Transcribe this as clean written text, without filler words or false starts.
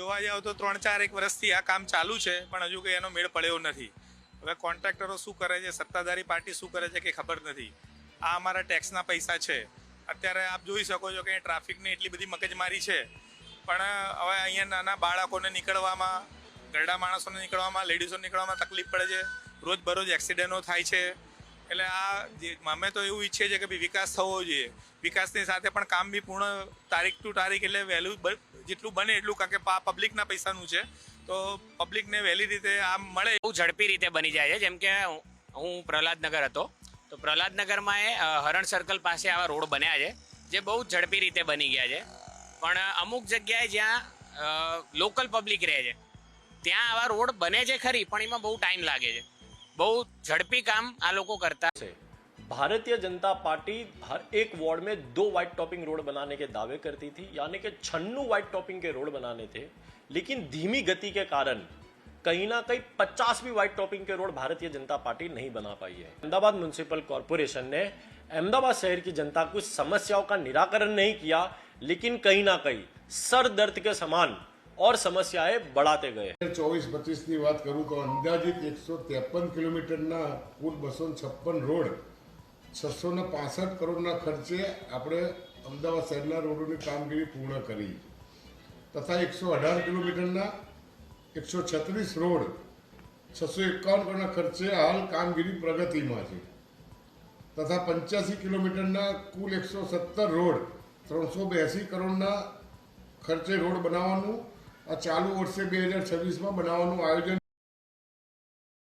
જોવા જાવ તો 3-4 વર્ષથી આ કામ ચાલુ છે, પણ હજુ કંઈ એનો મેળ પડ્યો નથી. હવે કોન્ટ્રાક્ટરો શું કરે છે, સત્તાધારી પાર્ટી શું કરે છે કે ખબર નથી. આ અમારા ટેક્સના પૈસા છે. અત્યારે આપ જોઈ શકો છો કે ટ્રાફિકની એટલી બધી મગજમારી છે, પણ હવે અહીંયા નાના બાળકોને નીકળવામાં, ઘરડા માણસોને નીકળવામાં, લેડીઝોને નીકળવામાં તકલીફ પડે છે. રોજબરોજ એક્સિડન્ટો થાય છે. એટલે આ અમે તો એવું ઈચ્છીએ છીએ કે ભાઈ વિકાસ થવો જોઈએ. વિકાસની સાથે પણ કામ બી પૂર્ણ તારીખ ટુ તારીખ, એટલે વહેલું જેટલું બને એટલું, કારણ કે પબ્લિકના પૈસાનું છે, તો પબ્લિકને વહેલી રીતે આમ મળે. બહુ ઝડપી રીતે બની જાય છે. જેમ કે હું પ્રહલાદનગર હતો, તો પ્રહલાદનગરમાં હરણ સર્કલ પાસે આવા રોડ બન્યા છે જે બહુ ઝડપી રીતે બની ગયા છે. પણ અમુક જગ્યાએ જ્યાં લોકલ પબ્લિક રહે છે ત્યાં આવા રોડ બને છે ખરી, પણ એમાં બહુ ટાઈમ લાગે છે. બહુ ઝડપી કામ આ લોકો करता है। भारतीय जनता पार्टी हर एक वार्ड में 2 व्हाइट टॉपिंग रोड बनाने के दावे करती थी, यानी कि 96 व्हाइट टॉपिंग के रोड बनाने थे, लेकिन धीमी गति के कारण कहीं ना कहीं 50 भी व्हाइट टॉपिंग के रोड भारतीय जनता पार्टी नहीं बना पाई है। अहमदाबाद म्युनिसिपल कॉरपोरेशन ने अहमदाबाद शहर की जनता की समस्याओं का निराकरण नहीं किया, लेकिन कहीं ना कहीं सर दर्द के समान और समस्याएं बढ़ाते गए। 24-25 की बात करूँ तो अंदाजित 153 किलोमीटरना कुल 256 रोड 665 करोड़ना खर्चे આપણે અમદાવાદ શહેરના રોડોની કામગીરી પૂર્ણ કરી તથા 118 કિલોમીટરના 136 રોડ 651 કરોડના ખર્ચે હાલ કામગીરી પ્રગતિમાં છે તથા 85 કિલોમીટરના કુલ 117 રોડ 382 કરોડના ખર્ચે રોડ બનાવવાનું આ ચાલુ વર્ષે 2026માં બનાવવાનું આયોજન